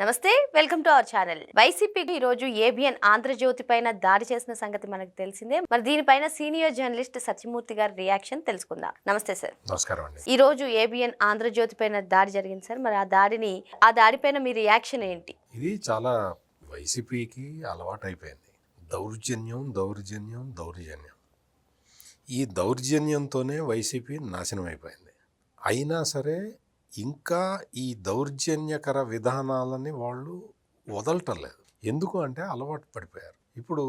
నమస్తే, welcome to our channel. YCP ఈ రోజు ఏబిఎన్ ఆంధ్రజ్యోతి పైన దాడి చేసిన సంగతి మనకు తెలిసిందే. మరి దీనిపైన సీనియర్ జర్నలిస్ట్ సత్యమూర్తి గారి రియాక్షన్ తెలుసుకుందాం. నమస్తే సార్. నమస్కారం అండి. ఈ రోజు ఏబిఎన్ ఆంధ్రజ్యోతి పైన దాడి జరిగింది సార్. మరి ఆ దాడిపైన మీ రియాక్షన్ ఏంటి? ఇది చాలా వైసీపీకి అలవాటు అయిపోయింది. దౌర్జన్యం. ఈ దౌర్జన్యంతోనే వైసీపీ నాశనం అయిపోయింది. అయినా సరే ఇంకా ఈ దౌర్జన్యకర విధానాలని వాళ్ళు వదలటలేదు. ఎందుకు అంటే అలవాటు పడిపోయారు. ఇప్పుడు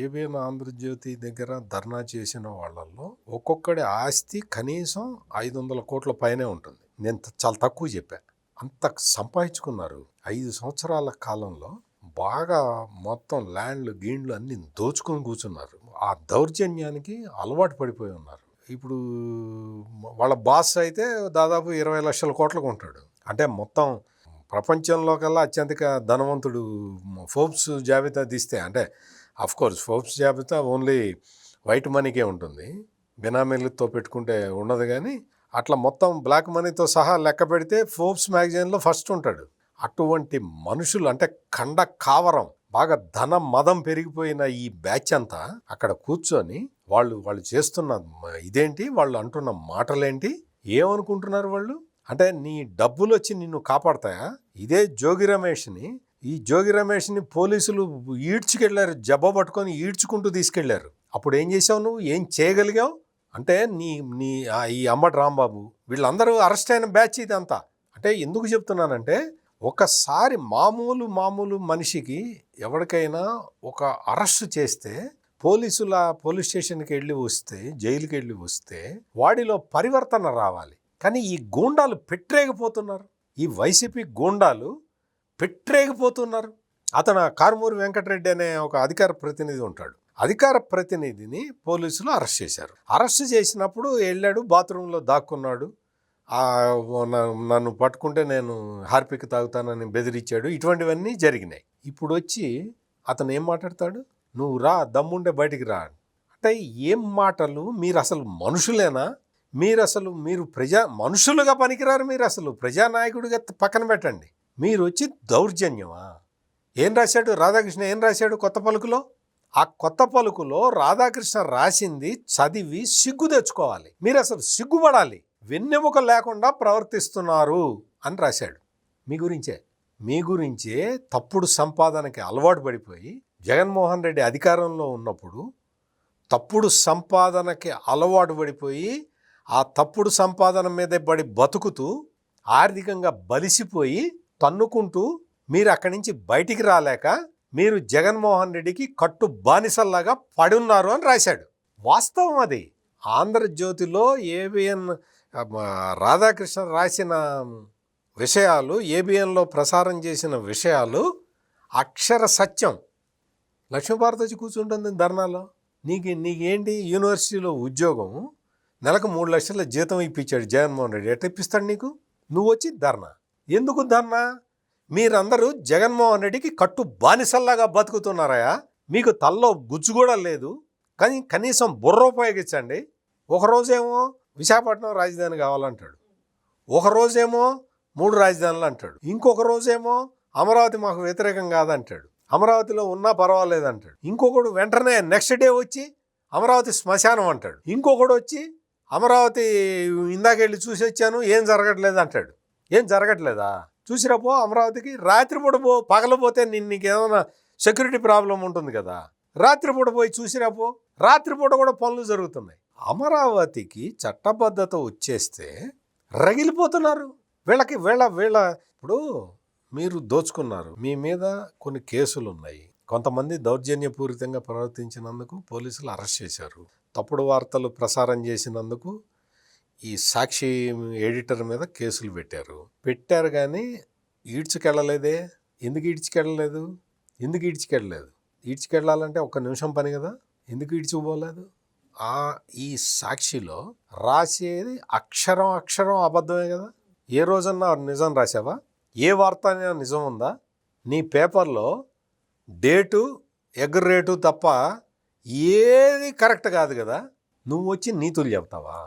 ఏబిఎన్ ఆంధ్రజ్యోతి దగ్గర ధర్నా చేసిన వాళ్ళల్లో ఒక్కొక్కడి ఆస్తి కనీసం 500 కోట్ల పైనే ఉంటుంది. నేను చాలా తక్కువ చెప్పా. అంత సంపాదించుకున్నారు. 5 సంవత్సరాల కాలంలో బాగా మొత్తం ల్యాండ్లు గీండ్లు అన్ని దోచుకొని కూర్చున్నారు. ఆ దౌర్జన్యానికి అలవాటు పడిపోయి ఉన్నారు. ఇప్పుడు వాళ్ళ బాస్ అయితే దాదాపు 20 లక్షల కోట్లకు ఉంటాడు. అంటే మొత్తం ప్రపంచంలో కల్లా అత్యధిక ధనవంతుడు ఫోర్బ్స్ జాబితా తీస్తే, అంటే అఫ్కోర్స్ ఫోర్బ్స్ జాబితా ఓన్లీ వైట్ మనీకే ఉంటుంది, బినామీలతో పెట్టుకుంటే ఉండదు. కానీ అట్లా మొత్తం బ్లాక్ మనీతో సహా లెక్క పెడితే ఫోర్బ్స్ మ్యాగజైన్లో ఫస్ట్ ఉంటాడు. అటువంటి మనుషులు అంటే కండ కావరం, బాగా ధన మదం పెరిగిపోయిన ఈ బ్యాచ్ అంతా అక్కడ కూర్చొని వాళ్ళు చేస్తున్న ఇదేంటి, వాళ్ళు అంటున్న మాటలేంటి, ఏమనుకుంటున్నారు వాళ్ళు? అంటే నీ డబ్బులు వచ్చి నిన్ను కాపాడతాయా? ఇదే జోగి రమేష్ని పోలీసులు ఈడ్చుకెళ్ళారు, జబ్బ పట్టుకొని ఈడ్చుకుంటూ తీసుకెళ్లారు. అప్పుడు ఏం చేసావు నువ్వు? ఏం చేయగలిగావు? అంటే నీ ఈ అంబటి రాంబాబు వీళ్ళందరూ అరెస్ట్ అయిన బ్యాచ్ ఇదంతా. అంటే ఎందుకు చెప్తున్నానంటే, ఒకసారి మామూలు మనిషికి ఎవరికైనా ఒక అరెస్ట్ చేస్తే పోలీస్ స్టేషన్కి వెళ్ళి వస్తే, జైలుకి వెళ్ళి వస్తే వాడిలో పరివర్తన రావాలి. కానీ ఈ గూండాలు పెట్టరేగిపోతున్నారు. ఈ వైసీపీ గూండాలు పెట్టరేగిపోతున్నారు. అతను కారుమూరి వెంకటరెడ్డి అనే ఒక అధికార ప్రతినిధి ఉంటాడు. అధికార ప్రతినిధిని పోలీసులు అరెస్ట్ చేశారు. అరెస్ట్ చేసినప్పుడు వెళ్ళాడు, బాత్రూంలో దాక్కున్నాడు. నన్ను పట్టుకుంటే నేను హార్పిక్ తాగుతానని బెదిరించాడు. ఇటువంటివన్నీ జరిగినాయి. ఇప్పుడు వచ్చి అతను ఏం మాట్లాడతాడు? నువ్వు రా, దమ్ముండే బయటికి రా. అంటే ఏం మాటలు! మీరు అసలు మనుషులేనా? మీరు మనుషులుగా పనికిరారు. మీరు అసలు ప్రజానాయకుడిగా పక్కన పెట్టండి. మీరు వచ్చి దౌర్జన్యమా? ఏం రాశాడు రాధాకృష్ణ? ఏం రాశాడు కొత్త పలుకులో? ఆ కొత్త పలుకులో రాధాకృష్ణ రాసింది చదివి సిగ్గు తెచ్చుకోవాలి. మీరు అసలు సిగ్గుపడాలి. వెన్నెముక లేకుండా ప్రవర్తిస్తున్నారు అని రాశాడు. మీ గురించే తప్పుడు సంపాదనకి అలవాటు పడిపోయి, జగన్మోహన్ రెడ్డి అధికారంలో ఉన్నప్పుడు తప్పుడు సంపాదనకి అలవాటు పడిపోయి, ఆ తప్పుడు సంపాదన మీద పడి బతుకుతూ ఆర్థికంగా బలిసిపోయి తన్నుకుంటూ మీరు అక్కడి నుంచి బయటికి రాలేక మీరు జగన్మోహన్ రెడ్డికి కట్టు బానిసల్లాగా పడి ఉన్నారు అని రాశాడు. వాస్తవం అది. ఆంధ్రజ్యోతిలో ఏబిఎన్ రాధాకృష్ణ రాసిన విషయాలు, ఏబిఎన్లో ప్రసారం చేసిన విషయాలు అక్షర సత్యం. లక్ష్మీభారతి వచ్చి కూర్చుంటుంది ధర్నాలో. నీకేంటి? యూనివర్సిటీలో ఉద్యోగం, నెలకు 3 లక్షల జీతం ఇప్పించాడు జగన్మోహన్ రెడ్డి. ఎట్లా ఇప్పిస్తాడు నీకు? నువ్వు వచ్చి ధర్నా. ఎందుకు ధర్నా? మీరందరూ జగన్మోహన్ రెడ్డికి కట్టు బానిసల్లాగా బతుకుతున్నారా? మీకు తల్లో గుజ్జు కూడా లేదు. కానీ కనీసం బుర్ర ఉపయోగించండి. ఒకరోజేమో విశాఖపట్నం రాజధాని కావాలంటాడు, ఒకరోజేమో 3 రాజధానులు అంటాడు, ఇంకొక రోజేమో అమరావతి మాకు వ్యతిరేకం కాదంటాడు, అమరావతిలో ఉన్నా పర్వాలేదు అంటాడు. ఇంకొకడు వెంటనే నెక్స్ట్ డే వచ్చి అమరావతి శ్మశానం అంటాడు. ఇంకొకడు వచ్చి అమరావతి ఇందాకెళ్ళి చూసి వచ్చాను, ఏం జరగట్లేదు అంటాడు. ఏం జరగట్లేదా? చూసిరాపో అమరావతికి. రాత్రిపూట పగలపోతే నీకేమైనా సెక్యూరిటీ ప్రాబ్లం ఉంటుంది కదా. రాత్రిపూట పోయి చూసిరాపో. రాత్రిపూట కూడా పనులు జరుగుతున్నాయి. అమరావతికి చట్టబద్ధత వచ్చేస్తే రగిలిపోతున్నారు. వీళ్ళ ఇప్పుడు మీరు దోచుకున్నారు. మీ మీద కొన్ని కేసులు ఉన్నాయి. కొంతమంది దౌర్జన్యపూరితంగా ప్రవర్తించినందుకు పోలీసులు అరెస్ట్ చేశారు. తప్పుడు వార్తలు ప్రసారం చేసినందుకు ఈ సాక్షి ఎడిటర్ మీద కేసులు పెట్టారు. కానీ ఈడ్చుకెళ్ళలేదే. ఎందుకు ఈడ్చుకెళ్ళలేదు? ఈడ్చుకెళ్ళాలంటే 1 నిమిషం పని కదా. ఎందుకు ఈడ్చుకుపోలేదు? ఈ సాక్షిలో రాసేది అక్షరం అబద్ధమే కదా. ఏ రోజన్నా నిజం రాసావా? ఏ వార్త అయినా నిజం ఉందా? నీ పేపర్లో డేటు, ఎగ్ రేటు తప్ప ఏది కరెక్ట్ కాదు కదా. నువ్వు వచ్చి నీతులు చెప్తావా?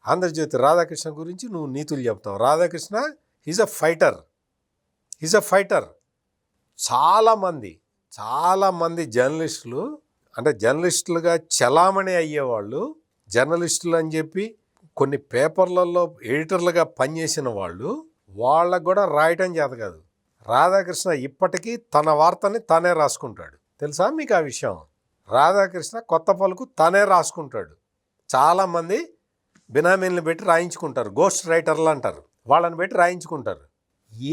ఆంధ్రజ్యోతి రాధాకృష్ణ గురించి నువ్వు నీతులు చెప్తావు. Radhakrishna is a fighter. చాలామంది జర్నలిస్టులు అంటే జర్నలిస్టులుగా చలామణి అయ్యేవాళ్ళు, జర్నలిస్టులు అని చెప్పి కొన్ని పేపర్లలో ఎడిటర్లుగా పనిచేసిన వాళ్ళకు కూడా రాయటం చేత కాదు. రాధాకృష్ణ ఇప్పటికీ తన వార్తని తానే రాసుకుంటాడు. తెలుసా మీకు ఆ విషయం? రాధాకృష్ణ కొత్త పలుకు తానే రాసుకుంటాడు. చాలామంది బినామీలను పెట్టి రాయించుకుంటారు, గోస్ట్ రైటర్లు అంటారు, వాళ్ళని పెట్టి రాయించుకుంటారు.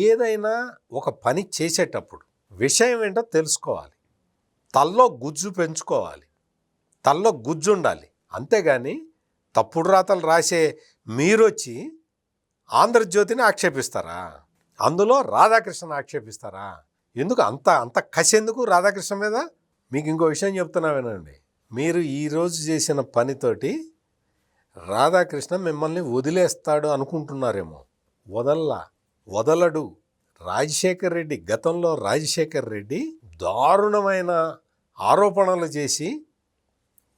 ఏదైనా ఒక పని చేసేటప్పుడు విషయం ఏంటో తెలుసుకోవాలి, తల్లో గుజ్జు పెంచుకోవాలి, తల్లో గుజ్జు ఉండాలి. అంతేగాని తప్పుడు రాతలు రాసే మీరొచ్చి ఆంధ్రజ్యోతిని ఆక్షేపిస్తారా? అందులో రాధాకృష్ణని ఆక్షేపిస్తారా? ఎందుకు అంత కసి ఎందుకు రాధాకృష్ణ మీద? మీకు ఇంకో విషయం చెప్తున్నా వినండి. మీరు ఈరోజు చేసిన పనితోటి రాధాకృష్ణ మిమ్మల్ని వదిలేస్తాడు అనుకుంటున్నారేమో. వదలడు. రాజశేఖర్ రెడ్డి, గతంలో రాజశేఖర్ రెడ్డి దారుణమైన ఆరోపణలు చేసి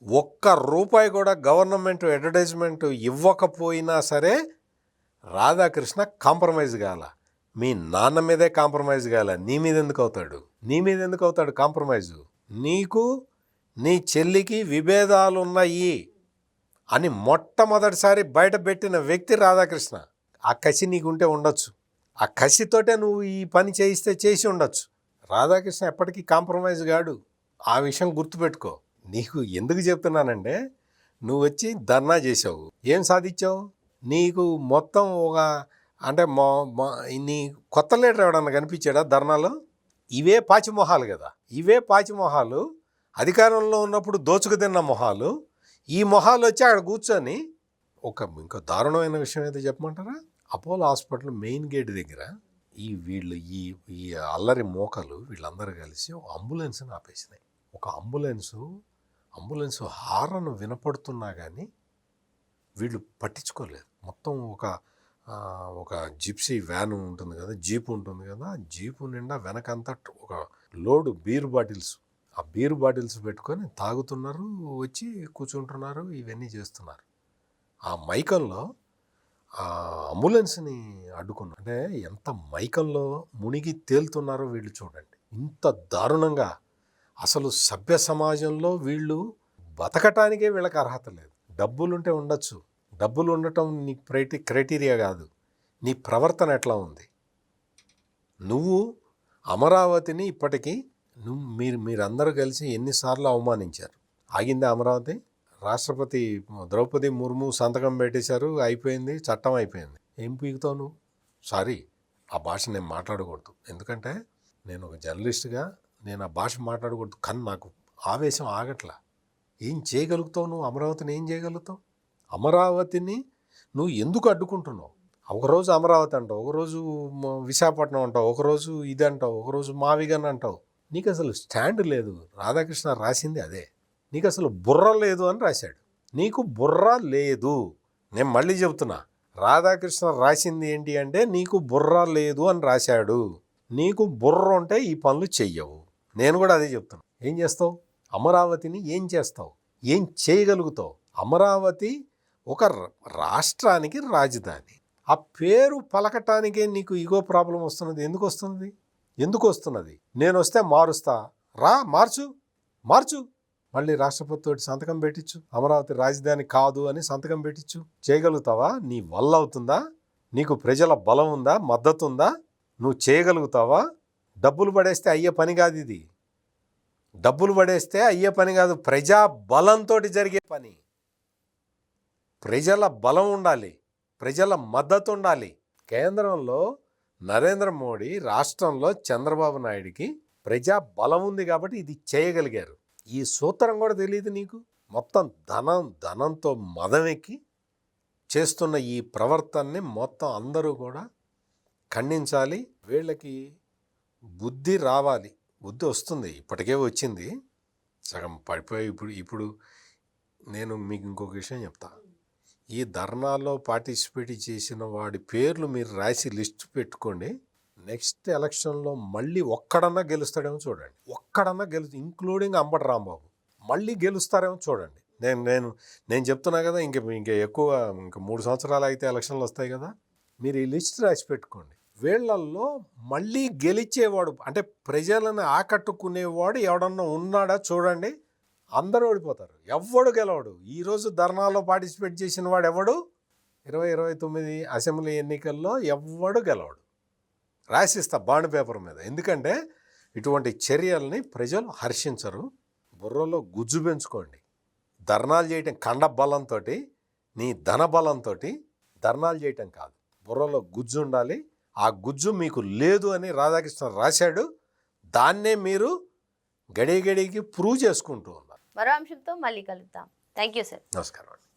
ఒక్క రూపాయి కూడా గవర్నమెంట్ అడ్వర్టైజ్మెంట్ ఇవ్వకపోయినా సరే రాధాకృష్ణ కాంప్రమైజ్ కాల. మీ నాన్న మీదే కాంప్రమైజ్ కాల, నీ మీద ఎందుకు అవుతాడు కాంప్రమైజు? నీకు నీ చెల్లికి విభేదాలు ఉన్నాయి అని మొట్టమొదటిసారి బయట పెట్టిన వ్యక్తి రాధాకృష్ణ. ఆ కసి నీకుంటే ఉండొచ్చు, ఆ కసితోటే నువ్వు ఈ పని చేయిస్తే చేసి ఉండొచ్చు. రాధాకృష్ణ ఎప్పటికీ కాంప్రమైజ్ కాడు, ఆ విషయం గుర్తుపెట్టుకో. నీకు ఎందుకు చెప్తున్నానంటే, నువ్వు వచ్చి ధర్నా చేసావు, ఏం సాధించావు? నీకు మొత్తం ఒక అంటే నీ కొత్త లీడర్ ఎవడన్నా కనిపించాడా ధర్నాలో? ఇవే పాచిమొహాలు కదా, ఇవే పాచిమొహాలు అధికారంలో ఉన్నప్పుడు దోచుకు తిన్న మొహాలు. ఈ మొహాలు వచ్చి అక్కడ కూర్చొని ఇంకో దారుణమైన విషయం అయితే చెప్పమంటారా? అపోలో హాస్పిటల్ మెయిన్ గేట్ దగ్గర ఈ అల్లరి మోకలు వీళ్ళందరూ కలిసి ఒక అంబులెన్స్ని ఆపేసినాయి. ఒక అంబులెన్స్ హారన్ వినపడుతున్నా కానీ వీళ్ళు పట్టించుకోలేదు. మొత్తం ఒక జిప్సీ వ్యాన్ ఉంటుంది కదా, జీపు ఉంటుంది కదా, జీపు నిండా వెనకంతా ఒక లోడు బీర్ బాటిల్స్, ఆ బీర్ బాటిల్స్ పెట్టుకొని తాగుతున్నారు, వచ్చి కూర్చుంటున్నారు, ఇవన్నీ చేస్తున్నారు. ఆ మైకంలో ఆ అంబులెన్స్ని అడ్డుకున్నారు. అంటే ఎంత మైకంలో మునిగి తేలుతున్నారో వీళ్ళు చూడండి. ఇంత దారుణంగా అసలు సభ్య సమాజంలో వీళ్ళు బతకటానికే వీళ్ళకి అర్హత లేదు. డబ్బులుంటే ఉండొచ్చు, డబ్బులు ఉండటం నీ క్రైటీరియా కాదు, నీ ప్రవర్తన ఎట్లా ఉంది. నువ్వు అమరావతిని ఇప్పటికీ మీరందరూ కలిసి ఎన్నిసార్లు అవమానించారు? ఆగిందా అమరావతి? రాష్ట్రపతి ద్రౌపది ముర్ము సంతకం పెట్టేశారు, అయిపోయింది, చట్టం అయిపోయింది. ఏం పీకుతావు నువ్వు? సారీ, ఆ భాష నేను మాట్లాడకూడదు, ఎందుకంటే నేను ఒక జర్నలిస్ట్గా నేను ఆ భాష మాట్లాడకూడదు. కానీ నాకు ఆవేశం ఆగట్లా. ఏం చేయగలుగుతావు నువ్వు? అమరావతిని ఏం చేయగలుగుతావు? అమరావతిని నువ్వు ఎందుకు అడ్డుకుంటున్నావు? ఒకరోజు అమరావతి అంటావు, ఒకరోజు విశాఖపట్నం అంటావు, ఒకరోజు ఇది అంటావు, ఒకరోజు మావిగన్ అంటావు. నీకు అసలు స్టాండ్ లేదు. రాధాకృష్ణ రాసింది అదే. నీకు అసలు బుర్ర లేదు అని రాశాడు. నీకు బుర్ర లేదు. నేను మళ్ళీ చెబుతున్నా, రాధాకృష్ణ రాసింది ఏంటి అంటే నీకు బుర్ర లేదు అని రాశాడు. నీకు బుర్ర ఉంటే ఈ పనులు చెయ్యవు. నేను కూడా అదే చెప్తున్నా. ఏం చేస్తావు? అమరావతిని ఏం చేస్తావు? ఏం చేయగలుగుతావు? అమరావతి ఒక రాష్ట్రానికి రాజధాని. ఆ పేరు పలకటానికే నీకు ఈగో ప్రాబ్లం వస్తున్నది. ఎందుకు వస్తున్నది? నేను వస్తే మారుస్తా, రా మార్చు, మళ్ళీ రాష్ట్రపతితో సంతకం పెట్టించు, అమరావతి రాజధాని కాదు అని సంతకం పెట్టించు. చేయగలుగుతావా? నీ వల్ల అవుతుందా? నీకు ప్రజల బలం ఉందా, మద్దతు ఉందా? నువ్వు చేయగలుగుతావా? డబ్బులు పడేస్తే అయ్యే పని కాదు ఇది. డబ్బులు పడేస్తే అయ్యే పని కాదు, ప్రజా బలంతో జరిగే పని. ప్రజల బలం ఉండాలి, ప్రజల మద్దతు ఉండాలి. కేంద్రంలో నరేంద్ర మోడీ, రాష్ట్రంలో చంద్రబాబు నాయుడికి ప్రజా బలం ఉంది కాబట్టి ఇది చేయగలిగారు. ఈ సూత్రం కూడా తెలియదు నీకు. మొత్తం ధనంతో మదమెక్కి చేస్తున్న ఈ ప్రవర్తనని మొత్తం అందరూ కూడా ఖండించాలి. వీళ్ళకి బుద్ధి రావాలి. బుద్ధి వస్తుంది, ఇప్పటికే వచ్చింది, సగం పడిపోయి ఇప్పుడు నేను మీకు ఇంకొక విషయం చెప్తా. ఈ ధర్నాలో పార్టిసిపేట్ చేసిన వాడి పేర్లు మీరు రాసి లిస్ట్ పెట్టుకోండి. నెక్స్ట్ ఎలక్షన్లో మళ్ళీ ఒక్కడన్నా గెలుస్తాడేమో చూడండి. ఇంక్లూడింగ్ అంబటి రాంబాబు మళ్ళీ గెలుస్తారేమో చూడండి. నేను చెప్తున్నా కదా, ఇంకా ఎక్కువ 3 సంవత్సరాలు అయితే ఎలక్షన్లు వస్తాయి కదా. మీరు ఈ లిస్ట్ రాసి పెట్టుకోండి. వీళ్ళల్లో మళ్ళీ గెలిచేవాడు అంటే ప్రజలను ఆకట్టుకునేవాడు ఎవడన్నా ఉన్నాడా చూడండి. అందరూ ఓడిపోతారు, ఎవ్వడు గెలవడు. ఈరోజు ధర్నాలో పార్టిసిపేట్ చేసిన వాడు ఎవడు 2029 అసెంబ్లీ ఎన్నికల్లో ఎవ్వడు గెలవడు. రాసిస్తా బాండ్ పేపర్ మీద. ఎందుకంటే ఇటువంటి చర్యల్ని ప్రజలు హర్షించరు. బుర్రలో గుజ్జు పెంచుకోండి. ధర్నాలు చేయటం కండ బలంతో, నీ ధన బలంతో ధర్నాలు చేయటం కాదు. బుర్రలో గుజ్జు ఉండాలి. ఆ గుజ్జు మీకు లేదు అని రాధాకృష్ణ రాశాడు. దాన్నే మీరు గడికి ప్రూవ్ చేసుకుంటూ ఉన్నారు. మరో అంశంతో మళ్ళీ కలుద్దాం. Thank you sir. నమస్కారం.